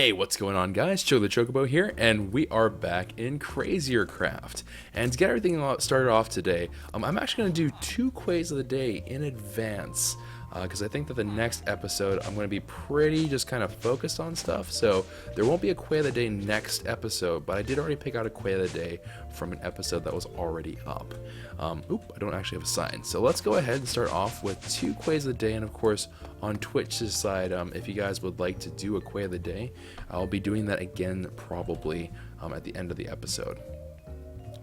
Hey, what's going on, guys? Joe the Chocobo here, and we are back in CrazierCraft. And to get everything started off today, I'm actually going to do 2 Quays of the day in advance, because I think that the next episode I'm going to be pretty just kind of focused on stuff, so there won't be a Quay of the day next episode, but I did already pick out a Quay of the day from an episode that was already up. I don't actually have a sign, so let's go ahead and start off with 2 Quays of the day, and of course on Twitch's side, if you guys would like to do a Quay of the day, I'll be doing that again probably at the end of the episode.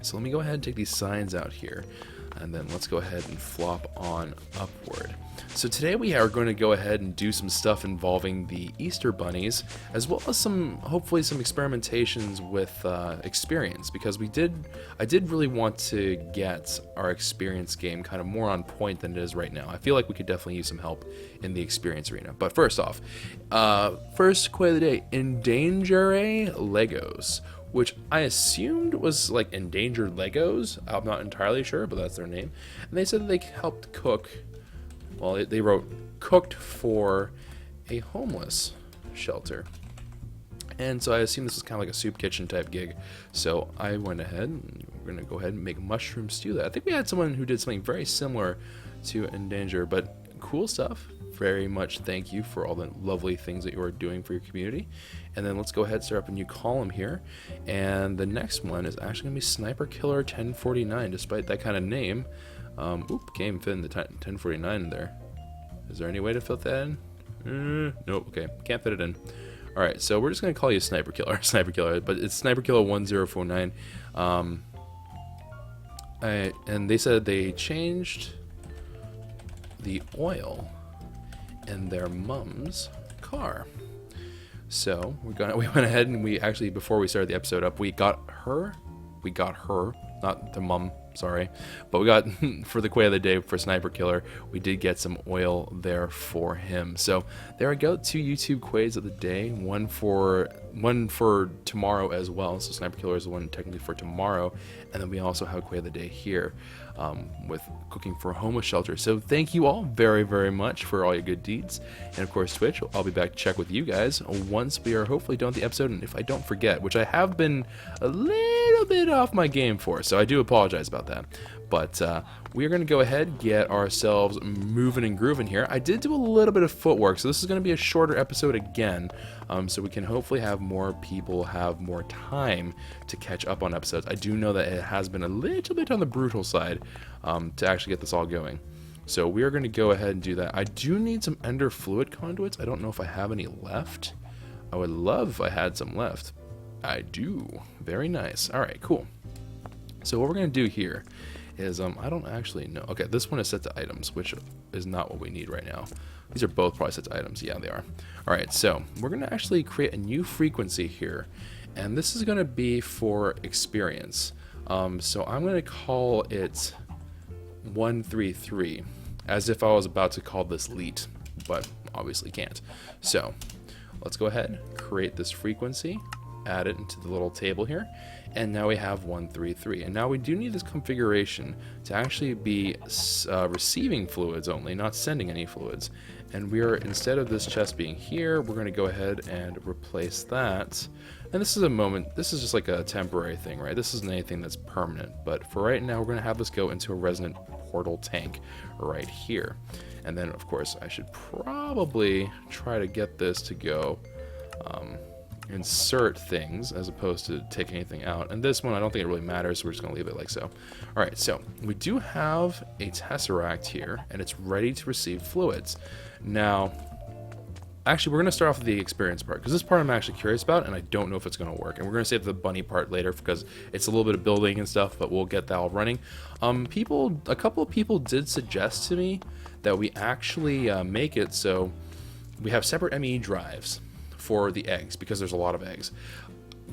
So let me go ahead and take these signs out here, and then let's go ahead and flop on upward. So today we are going to go ahead and do some stuff involving the Easter bunnies, as well as hopefully some experimentations with experience, because I did really want to get our experience game kind of more on point than it is right now. I feel like we could definitely use some help in the experience arena. But first off, first Quay of the day, Endangere Legos, which I assumed was like Endangered Legos. I'm not entirely sure, but that's their name. And they said that they helped cook, well, they wrote cooked for a homeless shelter. And so I assume this is kind of like a soup kitchen type gig. So I went ahead, and we're going to go ahead and make mushroom stew that. I think we had someone who did something very similar to Endanger, but cool stuff. Very much thank you for all the lovely things that you are doing for your community. And then let's go ahead and start up a new column here. And the next one is actually going to be Sniper Killer 1049, despite that kind of name. Can't fit in the 1049 in there. Is there any way to fit that in? Nope, okay, can't fit it in. Alright, so we're just going to call you Sniper Killer, but it's Sniper Killer 1049. And they said they changed the oil in their mom's car. So we went ahead and we actually, before we started the episode up, we got her, not the mom, sorry, but we got for the Quay of the day for Sniper Killer, we did get some oil there for him. So there we go, 2 YouTube Quays of the day, one for tomorrow as well. So Sniper Killer is the one technically for tomorrow, and then we also have a Quay of the day here with cooking for a homeless shelter. So thank you all very, very much for all your good deeds. And of course, Twitch, I'll be back to check with you guys once we are hopefully done with the episode, and if I don't forget, which I have been a little bit off my game for, so I do apologize about that. But we are going to go ahead and get ourselves moving and grooving here. I did do a little bit of footwork, so this is going to be a shorter episode again, so we can hopefully have more people have more time to catch up on episodes. I do know that it has been a little bit on the brutal side to actually get this all going. So we are going to go ahead and do that. I do need some ender fluid conduits. I don't know if I have any left. I would love if I had some left. I do. Very nice. All right, cool. So what we're going to do here is, I don't actually know. Okay, this one is set to items, which is not what we need right now. These are both probably set to items. Yeah, they are. All right, so we're going to actually create a new frequency here, and this is going to be for experience. So I'm going to call it 133, as if I was about to call this leet, but obviously can't. So let's go ahead, create this frequency, add it into the little table here, and now we have 133. And now we do need this configuration to actually be receiving fluids only, not sending any fluids. And we are, instead of this chest being here, we're going to go ahead and replace that. And this is just like a temporary thing, right? This isn't anything that's permanent, but for right now, we're going to have this go into a resonant portal tank right here. And then, of course, I should probably try to get this to go insert things as opposed to take anything out. And this one, I don't think it really matters, so we're just going to leave it like so. All right, so we do have a tesseract here, and it's ready to receive fluids. Now, actually, we're going to start off with the experience part, because this part I'm actually curious about, and I don't know if it's going to work. And we're going to save the bunny part later, because it's a little bit of building and stuff, but we'll get that all running. A couple of people did suggest to me that we actually make it so we have separate ME drives for the eggs, because there's a lot of eggs.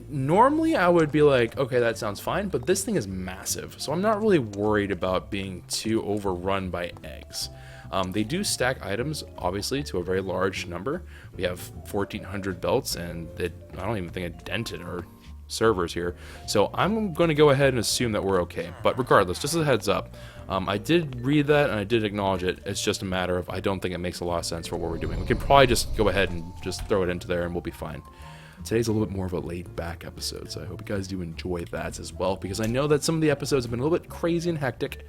Normally I would be like, okay, that sounds fine, but this thing is massive, so I'm not really worried about being too overrun by eggs. They do stack items, obviously, to a very large number. We have 1,400 belts, and I don't even think it dented our servers here. So I'm going to go ahead and assume that we're okay. But regardless, just as a heads up, I did read that and I did acknowledge it. It's just a matter of, I don't think it makes a lot of sense for what we're doing. We could probably just go ahead and just throw it into there and we'll be fine. today's a little bit more of a laid-back episode, so I hope you guys do enjoy that as well, because I know that some of the episodes have been a little bit crazy and hectic,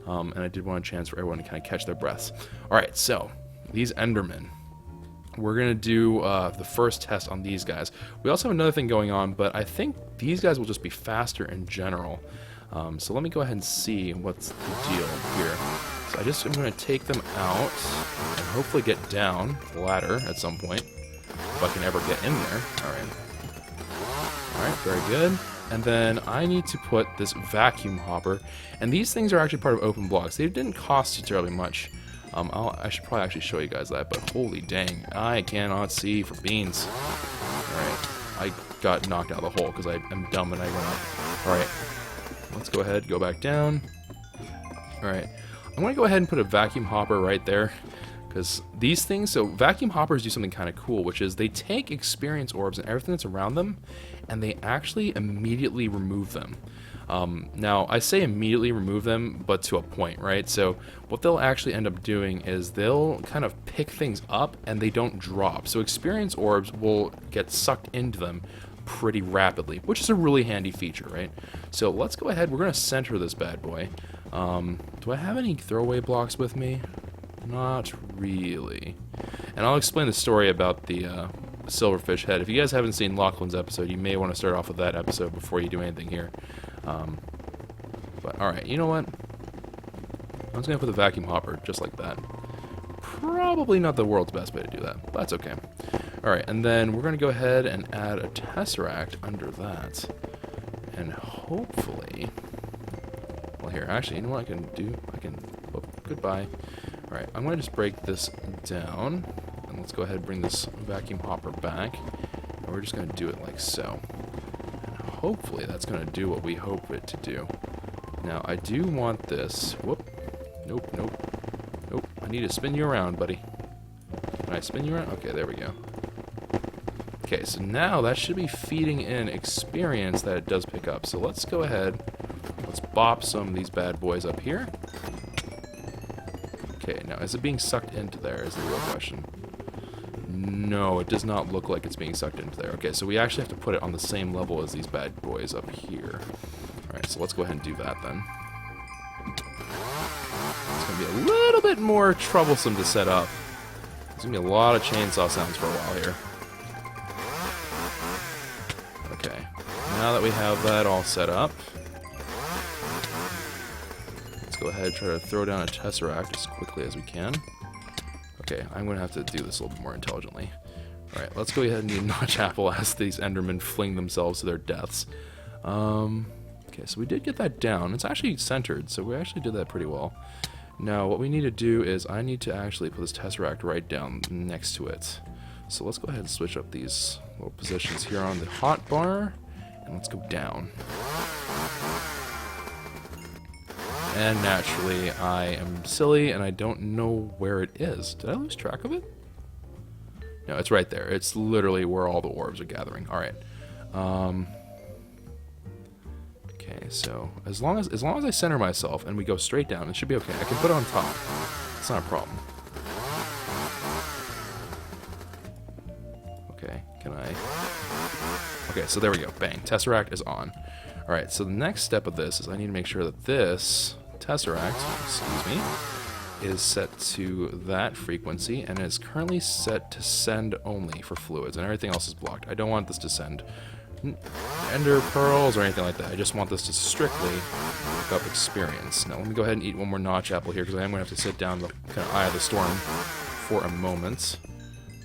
and I did want a chance for everyone to kind of catch their breaths. Alright, so, these Endermen. We're going to do the first test on these guys. We also have another thing going on, but I think these guys will just be faster in general. So let me go ahead and see what's the deal here. So I'm going to take them out and hopefully get down the ladder at some point, if I can ever get in there. Alright, very good. And then I need to put this vacuum hopper, and these things are actually part of open blocks. They didn't cost you terribly much. I should probably actually show you guys that, but holy dang, I cannot see for beans. Alright, I got knocked out of the hole because I'm dumb and I went up. Alright, let's go ahead, go back down. Alright, I'm going to go ahead and put a vacuum hopper right there, because these things, so vacuum hoppers do something kind of cool, which is they take experience orbs and everything that's around them, and they actually immediately remove them. Now, I say immediately remove them, but to a point, right? So what they'll actually end up doing is they'll kind of pick things up and they don't drop. So experience orbs will get sucked into them pretty rapidly, which is a really handy feature, right? So let's go ahead. We're going to center this bad boy. Do I have any throwaway blocks with me? Not really. And I'll explain the story about the silverfish head. If you guys haven't seen Lachlan's episode, you may want to start off with that episode before you do anything here. But alright, you know what? I'm just going to put the vacuum hopper just like that. Probably not the world's best way to do that, but that's okay. Alright, and then we're going to go ahead and add a tesseract under that. And hopefully... Well, here, actually, you know what I can do? Oh, goodbye. Alright, I'm going to just break this down. And let's go ahead and bring this vacuum hopper back. And we're just going to do it like so. And hopefully that's going to do what we hope it to do. Now, I do want this... Whoop. Nope, nope. Nope. I need to spin you around, buddy. Can I spin you around? Okay, there we go. Okay, so now that should be feeding in experience that it does pick up. So let's go ahead. Let's bop some of these bad boys up here. Okay, now is it being sucked into there is the real question. No, it does not look like it's being sucked into there. Okay, so we actually have to put it on the same level as these bad boys up here. Alright, so let's go ahead and do that then. It's going to be a little bit more troublesome to set up. There's going to be a lot of chainsaw sounds for a while here. Okay, now that we have that all set up, let's go ahead and try to throw down a tesseract as quickly as we can. Okay, I'm going to have to do this a little bit more intelligently. Alright, let's go ahead and do Notch Apple as these Endermen fling themselves to their deaths. Okay, so we did get that down. It's actually centered, so we actually did that pretty well. Now, what we need to do is I need to actually put this tesseract right down next to it. So let's go ahead and switch up these little positions here on the hotbar, and let's go down. And naturally, I am silly and I don't know where it is. Did I lose track of it? No, it's right there. It's literally where all the orbs are gathering. Alright. Okay, so as long as I center myself and we go straight down, it should be okay. I can put it on top. It's not a problem. Okay, can I... Okay, so there we go. Bang. Tesseract is on. Alright, so the next step of this is I need to make sure that this tesseract, excuse me, is set to that frequency and is currently set to send only for fluids, and everything else is blocked. I don't want this to send ender pearls or anything like that. I just want this to strictly pick up experience. Now let me go ahead and eat one more Notch Apple here because I am going to have to sit down the kind of eye of the storm for a moment.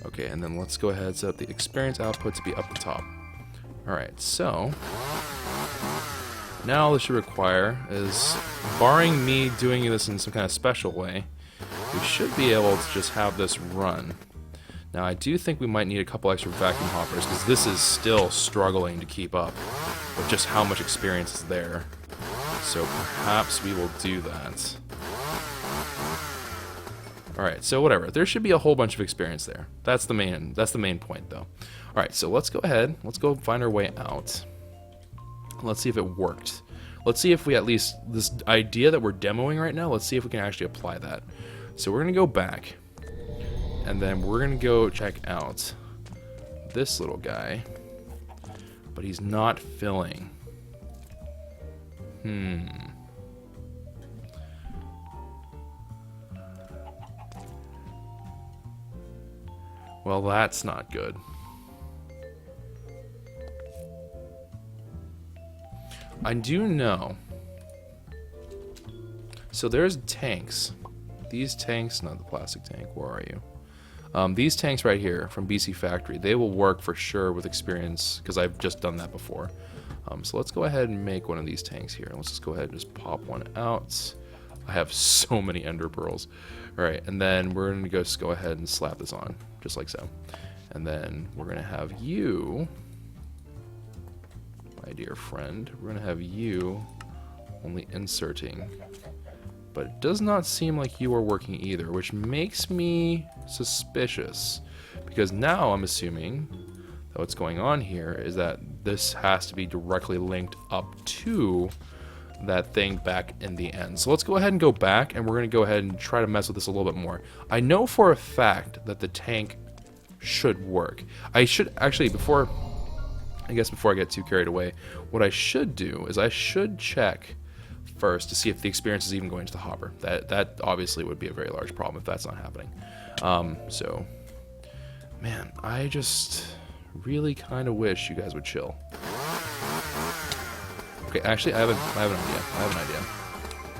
Okay, and then let's go ahead and set up the experience output to be up the top. Alright, so now all this should require is, barring me doing this in some kind of special way, we should be able to just have this run. Now I do think we might need a couple extra vacuum hoppers because this is still struggling to keep up with just how much experience is there. So perhaps we will do that. Alright, so whatever. There should be a whole bunch of experience there. That's the main point though. Alright, so let's go ahead. Let's go find our way out. Let's see if it worked. Let's see if we at least, this idea that we're demoing right now, let's see if we can actually apply that. So we're going to go back, and then we're going to go check out this little guy. but he's not filling. Well, that's not good. I do know. So there's tanks. These tanks, not the plastic tank, where are you? These tanks right here from BC Factory, they will work for sure with experience, because I've just done that before. So let's go ahead and make one of these tanks here. Let's just go ahead and just pop one out. I have so many ender pearls. All right, and then we're going to just go ahead and slap this on, just like so. And then we're going to have you, my dear friend, we're going to have you only inserting. But it does not seem like you are working either, which makes me suspicious. Because now I'm assuming that what's going on here is that this has to be directly linked up to that thing back in the end. So let's go ahead and go back, and we're going to go ahead and try to mess with this a little bit more. I know for a fact that the tank should work. I should actually, before I get too carried away, what I should do is I should check first to see if the experience is even going to the hopper. That obviously would be a very large problem if that's not happening. So, man, I just really kind of wish you guys would chill. Okay, actually, I have an idea.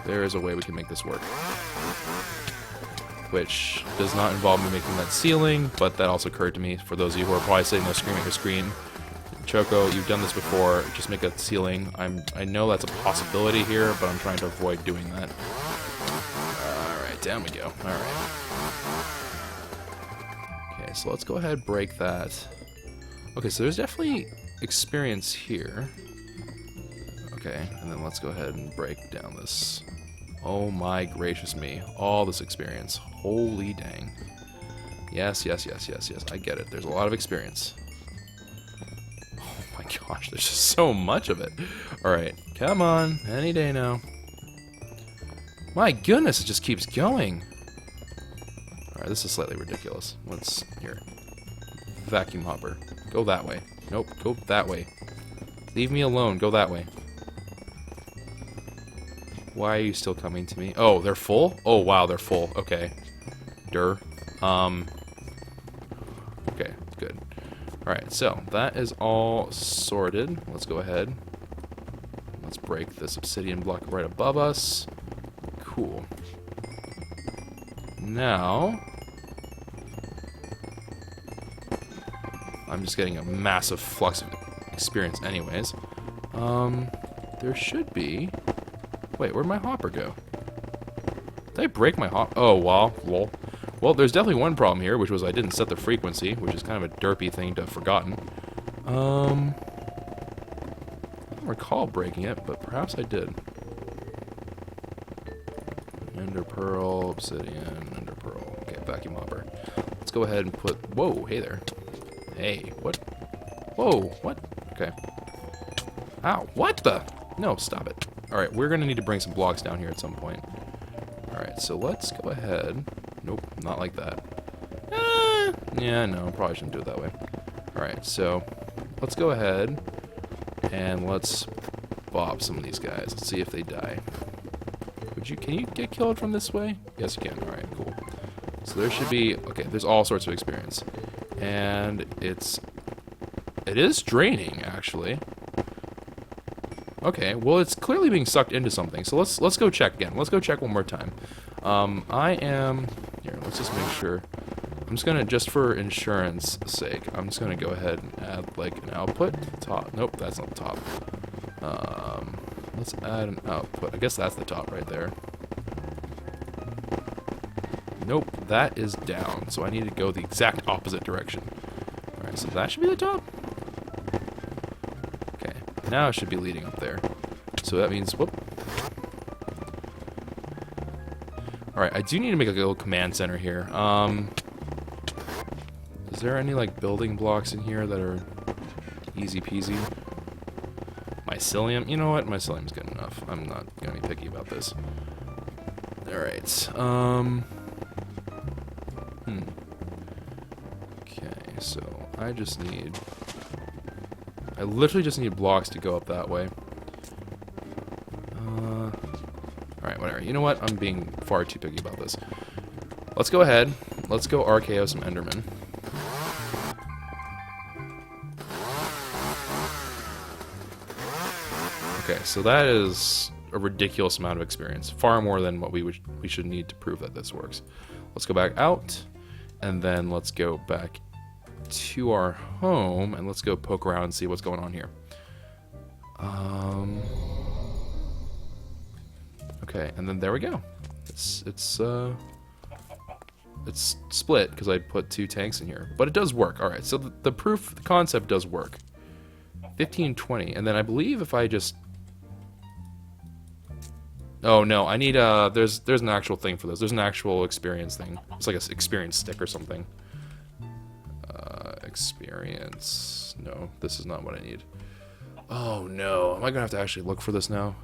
There is a way we can make this work, which does not involve me making that ceiling, but that also occurred to me for those of you who are probably sitting there screaming at your screen. Choco, you've done this before. Just make a ceiling. I know that's a possibility here, but I'm trying to avoid doing that. Alright, down we go. Alright. Okay, so let's go ahead and break that. Okay, so there's definitely experience here. Okay, and then let's go ahead and break down this. Oh my gracious me. All this experience. Holy dang. Yes. I get it. There's a lot of experience. Oh my gosh, there's just so much of it. Alright, come on. Any day now. My goodness, it just keeps going. Alright, this is slightly ridiculous. Let's, here. Vacuum hopper. Go that way. Nope, go that way. Leave me alone, go that way. Why are you still coming to me? Oh, they're full? Oh, wow, they're full. Okay. Okay, good. Alright, so that is all sorted. Let's go ahead. Let's break this obsidian block right above us. Cool. Now, I'm just getting a massive flux of experience anyways. There should be... Wait, where'd my hopper go? Did I break my hopper? Oh, wow. Lol. Well, there's definitely one problem here, which was I didn't set the frequency, which is kind of a derpy thing to have forgotten. I don't recall breaking it, but perhaps I did. Ender pearl, obsidian, ender pearl. Okay, vacuum hopper. Let's go ahead and put... Whoa, hey there. Hey, what? Whoa, what? Okay. Ow, what the? No, stop it. Alright, we're going to need to bring some blocks down here at some point. Alright, so let's go ahead. Nope, not like that. Yeah, no, probably shouldn't do it that way. Alright, so let's go ahead and let's bob some of these guys. Let's see if they die. Can you get killed from this way? Yes, you can. Alright, cool. So there should be... Okay, there's all sorts of experience. And it is draining, actually. Okay, well, it's clearly being sucked into something. So let's go check again. Let's go check one more time. Here, let's just make sure. I'm just gonna, just for insurance sake, I'm just gonna go ahead and add like an output. Top. Nope, that's not the top. Let's add an output. I guess that's the top right there. Nope, that is down. So I need to go the exact opposite direction. Alright, so that should be the top. Now it should be leading up there. So that means, whoop. Alright, I do need to make like a little command center here. Is there any like building blocks in here that are easy peasy? Mycelium? You know what? Mycelium's good enough. I'm not gonna be picky about this. Alright, Okay, so I just need I literally just need blocks to go up that way. Alright, whatever. You know what? I'm being far too picky about this. Let's go ahead. Let's go RKO some Enderman. Okay, so that is a ridiculous amount of experience. Far more than what we should need to prove that this works. Let's go back out, and then let's go back to our home, and let's go poke around and see what's going on here. Okay, and then there we go. It's split because I put 2 tanks in here, but it does work. All right, so the proof, the concept does work. 15, 20, and then I believe if I just, oh no, I need there's an actual thing for this. There's an actual experience thing. It's like an experience stick or something. Experience. No, this is not what I need. Oh no, am I gonna have to actually look for this now?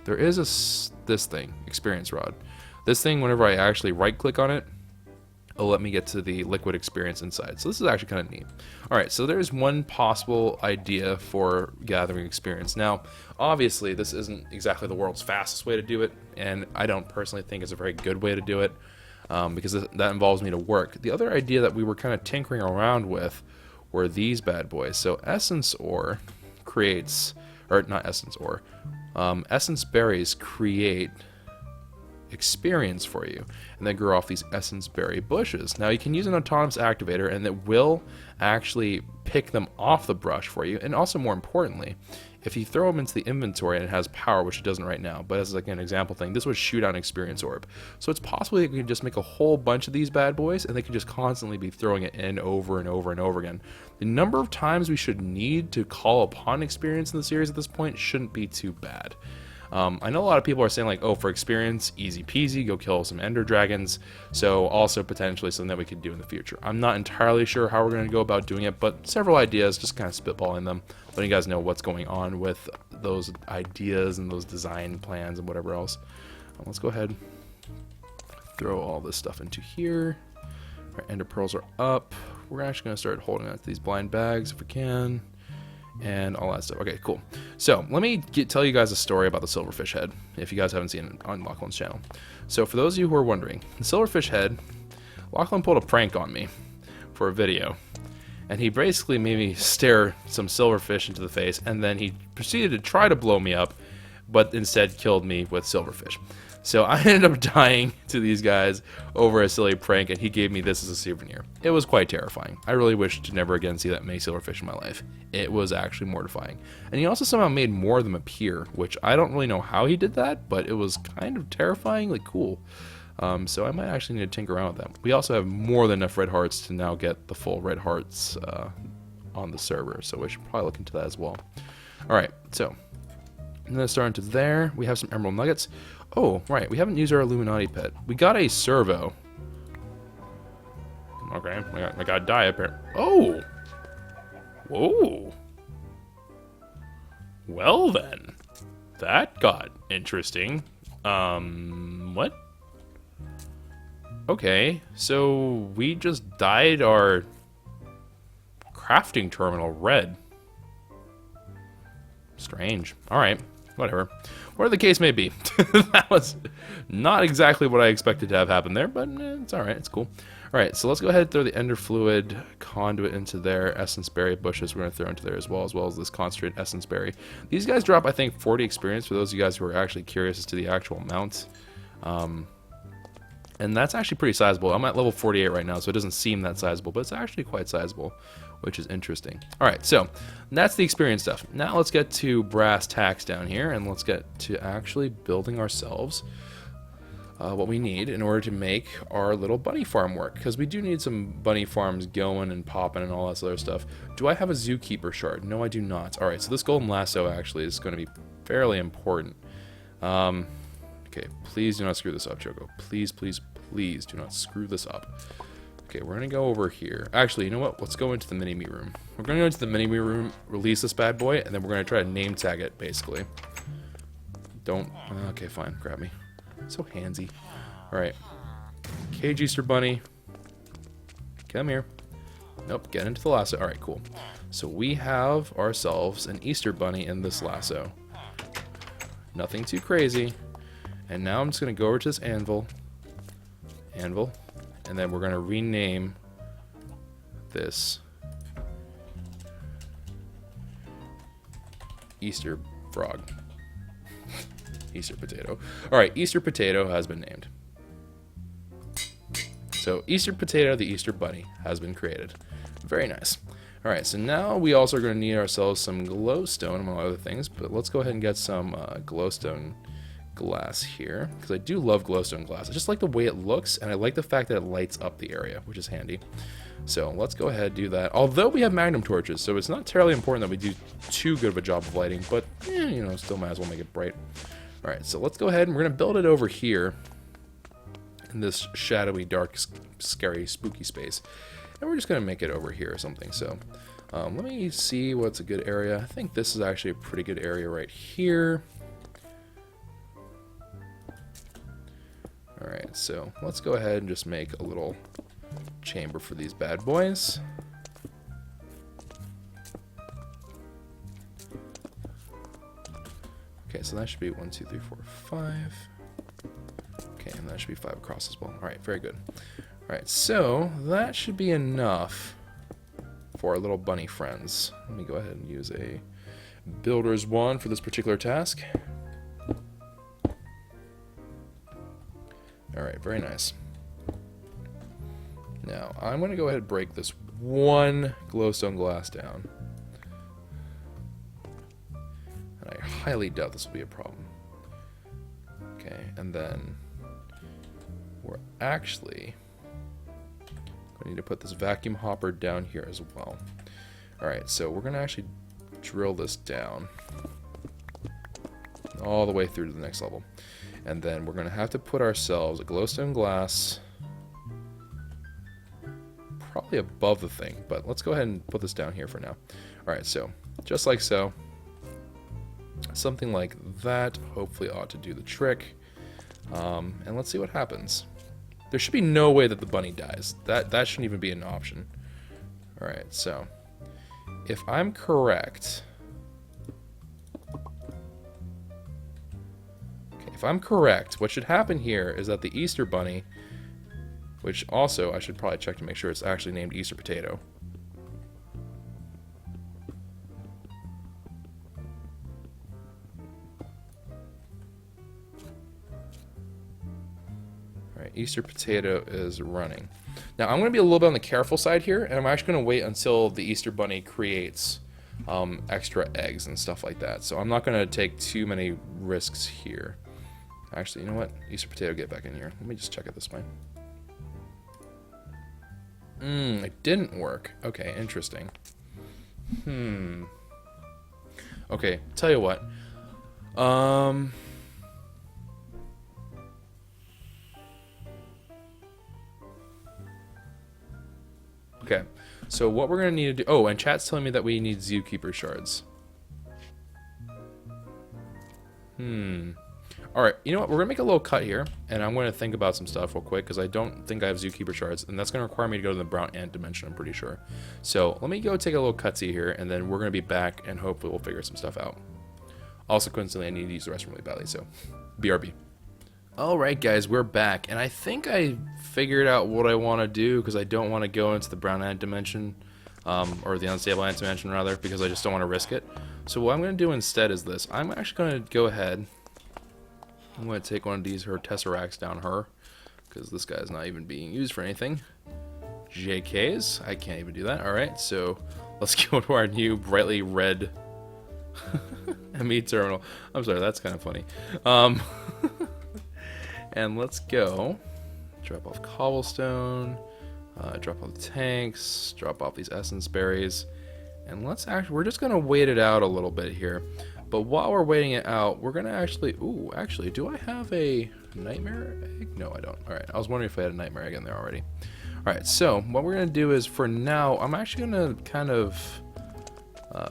There is this thing, experience rod. This thing, whenever I actually right-click on it, it'll let me get to the liquid experience inside. So this is actually kind of neat. All right, so there's one possible idea for gathering experience. Now, obviously, this isn't exactly the world's fastest way to do it, and I don't personally think it's a very good way to do it, because that involves me to work. The other idea that we were kind of tinkering around with were these bad boys. So essence ore creates, or not essence ore, essence berries create experience for you, and they grow off these essence berry bushes. Now you can use an autonomous activator, and it will actually pick them off the brush for you. And also, more importantly, if you throw them into the inventory and it has power, which it doesn't right now, but as like an example thing, this would shoot out an experience orb. So it's possible that you can just make a whole bunch of these bad boys, and they could just constantly be throwing it in over and over and over again. The number of times we should need to call upon experience in the series at this point shouldn't be too bad. I know a lot of people are saying like, oh, for experience, easy peasy, go kill some ender dragons. So also potentially something that we could do in the future. I'm not entirely sure how we're going to go about doing it, but several ideas, just kind of spitballing them, letting you guys know what's going on with those ideas and those design plans and whatever else. Let's go ahead, throw all this stuff into here. Our ender pearls are up. We're actually going to start holding on to these blind bags if we can, and all that stuff. Okay, cool. So let me tell you guys a story about the silverfish head, if you guys haven't seen it on Lachlan's channel. So for those of you who are wondering, the silverfish head, Lachlan pulled a prank on me for a video, and he basically made me stare some silverfish into the face, and then he proceeded to try to blow me up, but instead killed me with silverfish. So I ended up dying to these guys over a silly prank, and he gave me this as a souvenir. It was quite terrifying. I really wish to never again see that many silverfish in my life. It was actually mortifying. And he also somehow made more of them appear, which I don't really know how he did that, but it was kind of terrifyingly cool. So I might actually need to tinker around with them. We also have more than enough red hearts to now get the full red hearts on the server, so we should probably look into that as well. Alright, so I'm going to start into there. We have some emerald nuggets. Oh, right, we haven't used our Illuminati pet. We got a servo. Okay, I got a die apparently. Oh! Whoa! Well then, that got interesting. What? Okay, so we just dyed our crafting terminal red. Strange. Alright, whatever. Whatever the case may be. That was not exactly what I expected to have happen there, but it's alright, it's cool. Alright, so let's go ahead and throw the ender fluid conduit into there. Essence berry bushes we're going to throw into there as well as this concentrated essence berry. These guys drop, I think, 40 experience for those of you guys who are actually curious as to the actual amount. And that's actually pretty sizable. I'm at level 48 right now, so it doesn't seem that sizable, but it's actually quite sizable, which is interesting. Alright, so that's the experience stuff. Now let's get to brass tacks down here, and let's get to actually building ourselves what we need in order to make our little bunny farm work, because we do need some bunny farms going and popping and all that other stuff. Do I have a zookeeper shard? No, I do not. Alright, so this golden lasso actually is going to be fairly important. Okay, please do not screw this up, Choco. Please, please, please do not screw this up. Okay, we're going to go over here. Actually, you know what? Let's go into the mini-me room. We're going to go into the mini-me room, release this bad boy, and then we're going to try to name tag it, basically. Don't... Okay, fine. Grab me. So handsy. Alright. Kwehzys Bunny. Come here. Nope, get into the lasso. Alright, cool. So we have ourselves an Easter bunny in this lasso. Nothing too crazy. And now I'm just going to go over to this anvil. Anvil. And then we're going to rename this Easter frog. Easter potato. Alright, Easter potato has been named. So Easter potato, the Easter bunny, has been created. Very nice. Alright, so now we also are going to need ourselves some glowstone, among other things, but let's go ahead and get some glowstone glass here, because I do love glowstone glass. I just like the way it looks, and I like the fact that it lights up the area, which is handy. So let's go ahead and do that. Although we have magnum torches, so it's not terribly important that we do too good of a job of lighting, but, you know, still might as well make it bright. Alright, so let's go ahead and we're going to build it over here in this shadowy, dark, scary, spooky space. And we're just going to make it over here or something. So let me see what's a good area. I think this is actually a pretty good area right here. Alright, so let's go ahead and just make a little chamber for these bad boys. Okay, so that should be 1, 2, 3, 4, 5. Okay, and that should be 5 across as well. Alright, very good. Alright, so that should be enough for our little bunny friends. Let me go ahead and use a builder's wand for this particular task. Alright, very nice. Now, I'm going to go ahead and break this one glowstone glass down. And I highly doubt this will be a problem. Okay, and then we're actually going to need to put this vacuum hopper down here as well. Alright, so we're going to actually drill this down all the way through to the next level. And then we're going to have to put ourselves a glowstone glass probably above the thing, but let's go ahead and put this down here for now. Alright, so just like so. Something like that hopefully ought to do the trick. And let's see what happens. There should be no way that the bunny dies. That shouldn't even be an option. Alright, so if I'm correct... If I'm correct, what should happen here is that the Easter bunny, which also I should probably check to make sure it's actually named Easter potato. Alright, Easter potato is running. Now I'm going to be a little bit on the careful side here, and I'm actually going to wait until the Easter bunny creates extra eggs and stuff like that. So I'm not going to take too many risks here. Actually, you know what? Easter potato, get back in here. Let me just check it this way. It didn't work. Okay, interesting. Okay, tell you what. Okay, so what we're going to need to do... Oh, and chat's telling me that we need zookeeper shards. Alright, you know what? We're going to make a little cut here, and I'm going to think about some stuff real quick, because I don't think I have zookeeper shards, and that's going to require me to go to the brown ant dimension, I'm pretty sure. So, let me go take a little cutsy here, and then we're going to be back, and hopefully we'll figure some stuff out. Also, coincidentally, I need to use the restroom really badly, so BRB. Alright guys, we're back, and I think I figured out what I want to do, because I don't want to go into the brown ant dimension, or the unstable ant dimension rather, because I just don't want to risk it. So what I'm going to do instead is this. I'm actually going to go ahead... I'm going to take one of these her tesseracts down her, because this guy's not even being used for anything. JKs, I can't even do that. Alright, so let's go to our new brightly red ME terminal. I'm sorry, that's kind of funny. And let's go. Drop off cobblestone, drop off the tanks, drop off these essence berries, and we're just going to wait it out a little bit here. But while we're waiting it out, we're going to actually... Ooh, actually, do I have a nightmare egg? No, I don't. Alright, I was wondering if I had a nightmare egg in there already. Alright, so what we're going to do is, for now, I'm actually going to kind of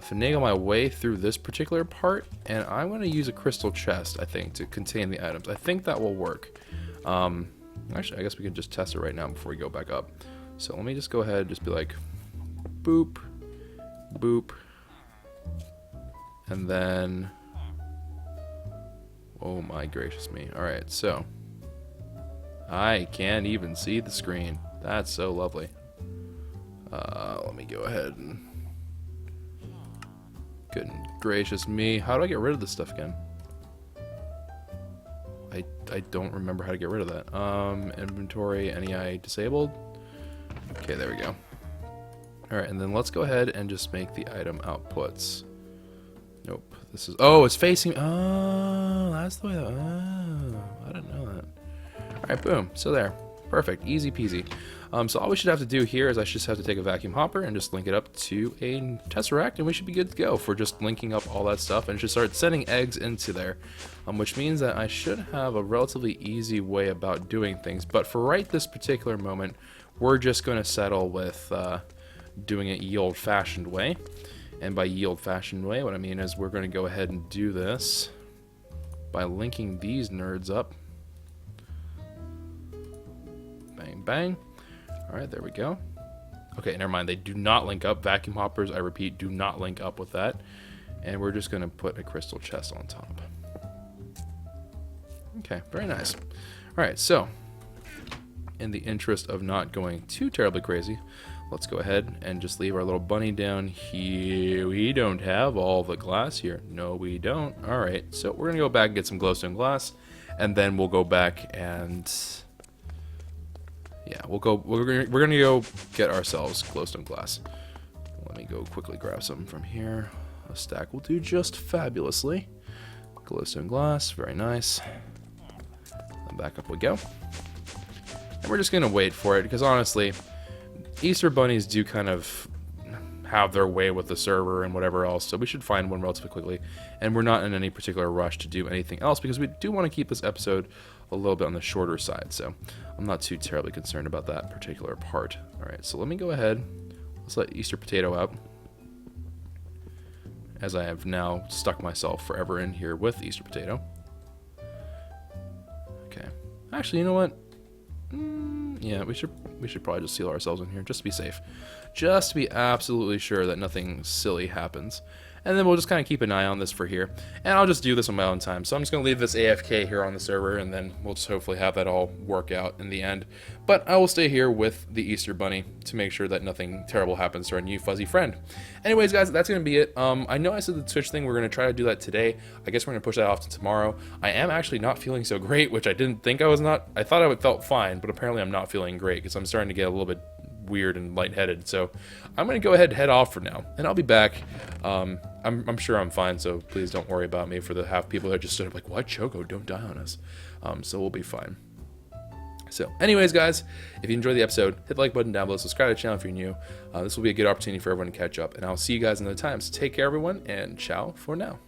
finagle my way through this particular part, and I'm going to use a crystal chest, I think, to contain the items. I think that will work. Actually, I guess we can just test it right now before we go back up. So let me just go ahead and just be like, boop, boop, and then, oh my gracious me. All right, so I can't even see the screen. That's so lovely. Let me go ahead and, goodness gracious me. How do I get rid of this stuff again? I don't remember how to get rid of that. Inventory, NEI disabled. Okay, there we go. Alright, and then let's go ahead and just make the item outputs. Nope. This is... Oh, it's facing... Oh, that's the way... Oh, I didn't know that. Alright, boom. So there. Perfect. Easy peasy. So all we should have to do here is I just have to take a vacuum hopper and just link it up to a tesseract, and we should be good to go for just linking up all that stuff, and just start sending eggs into there, which means that I should have a relatively easy way about doing things. But for right this particular moment, we're just going to settle with doing it ye old-fashioned way. And by ye old-fashioned way, what I mean is we're going to go ahead and do this by linking these nerds up. Bang, bang. Alright, there we go. Okay, never mind. They do not link up. Vacuum hoppers, I repeat, do not link up with that. And we're just going to put a crystal chest on top. Okay, very nice. Alright, so in the interest of not going too terribly crazy, let's go ahead and just leave our little bunny down here. We don't have all the glass here. No, we don't. Alright, so we're going to go back and get some glowstone glass, and then we'll go back and... yeah, we're gonna go get ourselves glowstone glass. Let me go quickly grab some from here. A stack will do just fabulously. Glowstone glass, very nice. And back up we go. And we're just gonna wait for it, because honestly, Easter bunnies do kind of have their way with the server and whatever else, so we should find one relatively quickly. And we're not in any particular rush to do anything else, because we do want to keep this episode a little bit on the shorter side, so I'm not too terribly concerned about that particular part. Alright, so let me go ahead. Let's let Easter Potato out, as I have now stuck myself forever in here with Easter Potato. Okay. Actually, you know what? Yeah, we should probably just seal ourselves in here, just to be safe. Just to be absolutely sure that nothing silly happens. And then we'll just kind of keep an eye on this for here. And I'll just do this on my own time. So I'm just going to leave this AFK here on the server, and then we'll just hopefully have that all work out in the end. But I will stay here with the Easter Bunny to make sure that nothing terrible happens to our new fuzzy friend. Anyways, guys, that's going to be it. I know I said the Twitch thing. We're going to try to do that today. I guess we're going to push that off to tomorrow. I am actually not feeling so great, which I didn't think I was not. I thought I would felt fine, but apparently I'm not feeling great because I'm starting to get a little bit weird and lightheaded. So I'm going to go ahead and head off for now, and I'll be back. I'm sure I'm fine, so please don't worry about me for the half people that just stood up like, why Choco? Don't die on us. So we'll be fine. So anyways, guys, if you enjoyed the episode, hit the like button down below, subscribe to the channel if you're new. This will be a good opportunity for everyone to catch up, and I'll see you guys another time. So take care, everyone, and ciao for now.